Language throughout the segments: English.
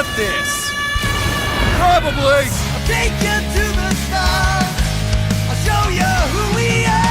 got this! Probably! I'll take you to the stars. I'll show you who we are.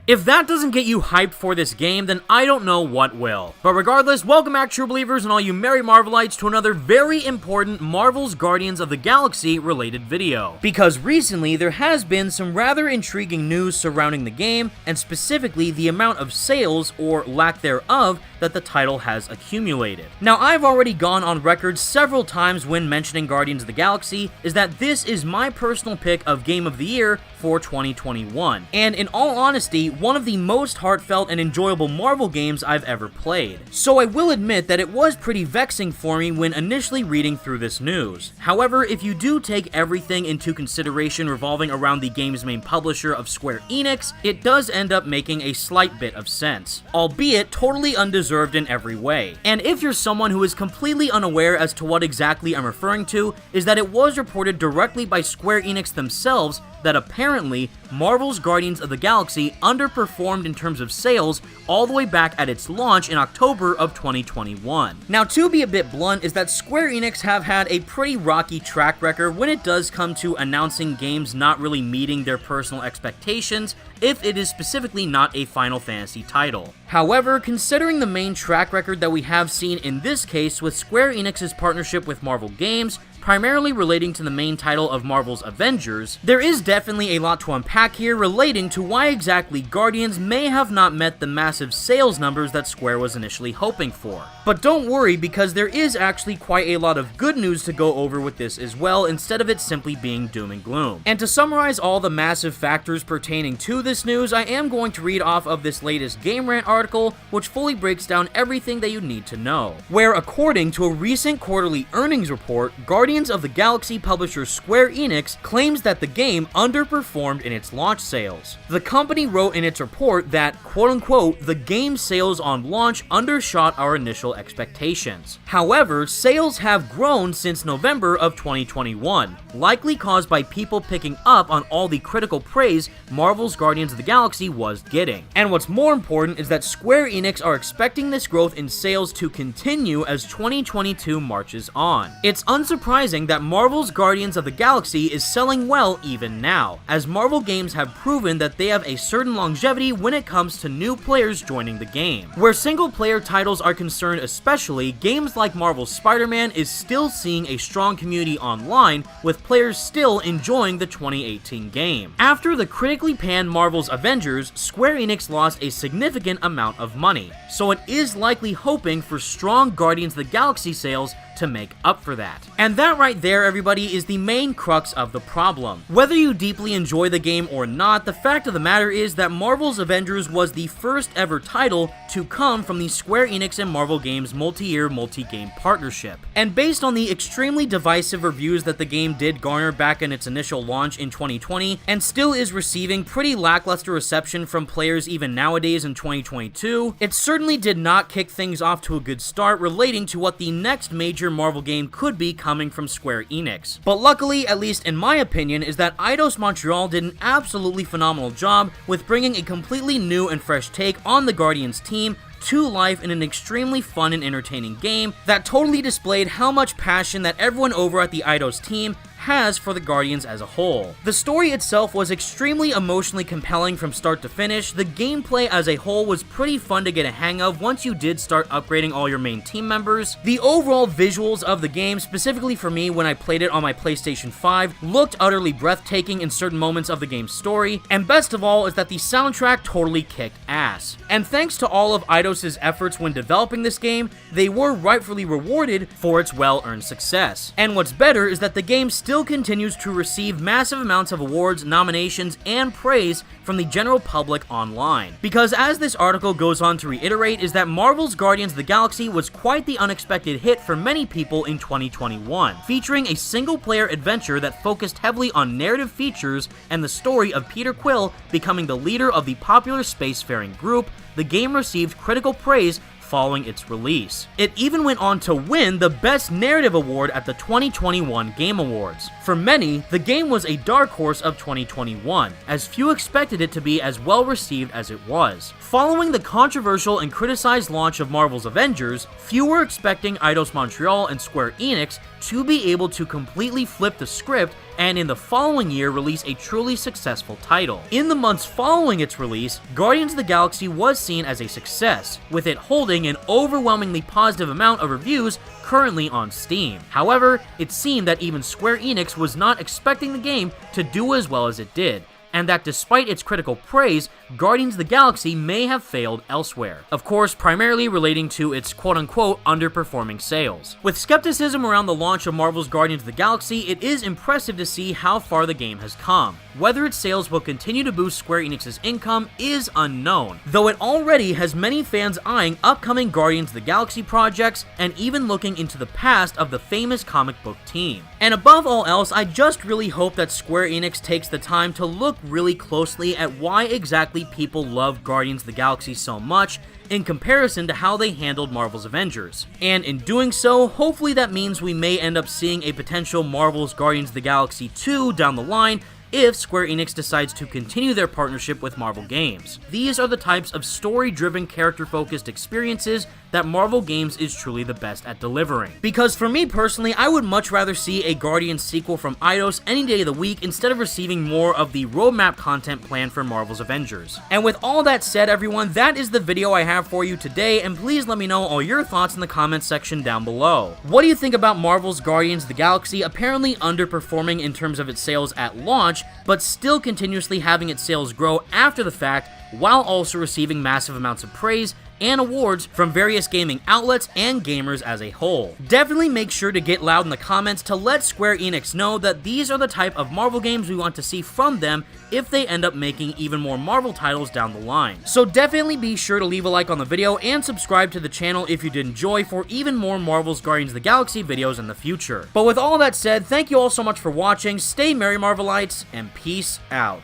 If that doesn't get you hyped for this game, then I don't know what will. But regardless, welcome back, true believers and all you merry Marvelites, to another very important Marvel's Guardians of the Galaxy related video. Because recently, there has been some rather intriguing news surrounding the game, and specifically the amount of sales, or lack thereof, that the title has accumulated. Now, I've already gone on record several times when mentioning Guardians of the Galaxy, is that this is my personal pick of Game of the Year for 2021. And in all honesty, one of the most heartfelt and enjoyable Marvel games I've ever played. So I will admit that it was pretty vexing for me when initially reading through this news. However, if you do take everything into consideration revolving around the game's main publisher of Square Enix, it does end up making a slight bit of sense, albeit totally undeserved in every way. And if you're someone who is completely unaware as to what exactly I'm referring to, is that it was reported directly by Square Enix themselves that apparently Marvel's Guardians of the Galaxy underperformed in terms of sales all the way back at its launch in October of 2021. Now, to be a bit blunt, is that Square Enix have had a pretty rocky track record when it does come to announcing games not really meeting their personal expectations, if it is specifically not a Final Fantasy title. However, considering the main track record that we have seen in this case with Square Enix's partnership with Marvel Games, primarily relating to the main title of Marvel's Avengers, there is definitely a lot to unpack here relating to why exactly Guardians may have not met the massive sales numbers that Square was initially hoping for. But don't worry, because there is actually quite a lot of good news to go over with this as well, instead of it simply being doom and gloom. And to summarize all the massive factors pertaining to this news, I am going to read off of this latest Game Rant article, which fully breaks down everything that you need to know. Where, according to a recent quarterly earnings report, Guardians of the Galaxy publisher Square Enix claims that the game underperformed in its launch sales. The company wrote in its report that, quote-unquote, the game's sales on launch undershot our initial expectations. However, sales have grown since November of 2021, likely caused by people picking up on all the critical praise Marvel's Guardians of the Galaxy was getting. And what's more important is that Square Enix are expecting this growth in sales to continue as 2022 marches on. It's unsurprising that Marvel's Guardians of the Galaxy is selling well even now, as Marvel games have proven that they have a certain longevity when it comes to new players joining the game. Where single-player titles are concerned especially, games like Marvel's Spider-Man is still seeing a strong community online, with players still enjoying the 2018 game. After the critically panned Marvel's Avengers, Square Enix lost a significant amount of money, so it is likely hoping for strong Guardians of the Galaxy sales to make up for that. And that right there, everybody, is the main crux of the problem. Whether you deeply enjoy the game or not, the fact of the matter is that Marvel's Avengers was the first ever title to come from the Square Enix and Marvel Games multi-year, multi-game partnership. And based on the extremely divisive reviews that the game did garner back in its initial launch in 2020, and still is receiving pretty lackluster reception from players even nowadays in 2022, it certainly did not kick things off to a good start relating to what the next major Marvel game could be coming from Square Enix. But luckily, at least in my opinion, is that Eidos Montreal did an absolutely phenomenal job with bringing a completely new and fresh take on the Guardians team to life in an extremely fun and entertaining game that totally displayed how much passion that everyone over at the Eidos team has for the Guardians as a whole. The story itself was extremely emotionally compelling from start to finish. The gameplay as a whole was pretty fun to get a hang of once you did start upgrading all your main team members. The overall visuals of the game, specifically for me when I played it on my PlayStation 5, looked utterly breathtaking in certain moments of the game's story, and best of all is that the soundtrack totally kicked ass. And thanks to all of Eidos' efforts when developing this game, they were rightfully rewarded for its well-earned success. And what's better is that the game still continues to receive massive amounts of awards, nominations, and praise from the general public online. Because as this article goes on to reiterate, is that Marvel's Guardians of the Galaxy was quite the unexpected hit for many people in 2021, featuring a single-player adventure that focused heavily on narrative features and the story of Peter Quill becoming the leader of the popular spacefaring group. The game received critical praise following its release. It even went on to win the Best Narrative Award at the 2021 Game Awards. For many, the game was a dark horse of 2021, as few expected it to be as well received as it was. Following the controversial and criticized launch of Marvel's Avengers, few were expecting Eidos Montreal and Square Enix to be able to completely flip the script and in the following year release a truly successful title. In the months following its release, Guardians of the Galaxy was seen as a success, with it holding an overwhelmingly positive amount of reviews currently on Steam. However, it seemed that even Square Enix was not expecting the game to do as well as it did, and that despite its critical praise, Guardians of the Galaxy may have failed elsewhere. Of course, primarily relating to its quote-unquote underperforming sales. With skepticism around the launch of Marvel's Guardians of the Galaxy, it is impressive to see how far the game has come. Whether its sales will continue to boost Square Enix's income is unknown, though it already has many fans eyeing upcoming Guardians of the Galaxy projects and even looking into the past of the famous comic book team. And above all else, I just really hope that Square Enix takes the time to look really closely at why exactly people love Guardians of the Galaxy so much in comparison to how they handled Marvel's Avengers. And in doing so, hopefully that means we may end up seeing a potential Marvel's Guardians of the Galaxy 2 down the line if Square Enix decides to continue their partnership with Marvel Games. These are the types of story-driven, character-focused experiences that Marvel Games is truly the best at delivering. Because for me personally, I would much rather see a Guardians sequel from Eidos any day of the week instead of receiving more of the roadmap content planned for Marvel's Avengers. And with all that said, everyone, that is the video I have for you today, and please let me know all your thoughts in the comments section down below. What do you think about Marvel's Guardians of the Galaxy apparently underperforming in terms of its sales at launch, but still continuously having its sales grow after the fact, while also receiving massive amounts of praise and awards from various gaming outlets and gamers as a whole? Definitely make sure to get loud in the comments to let Square Enix know that these are the type of Marvel games we want to see from them if they end up making even more Marvel titles down the line. So definitely be sure to leave a like on the video and subscribe to the channel if you did enjoy for even more Marvel's Guardians of the Galaxy videos in the future. But with all that said, thank you all so much for watching, stay merry Marvelites, and peace out.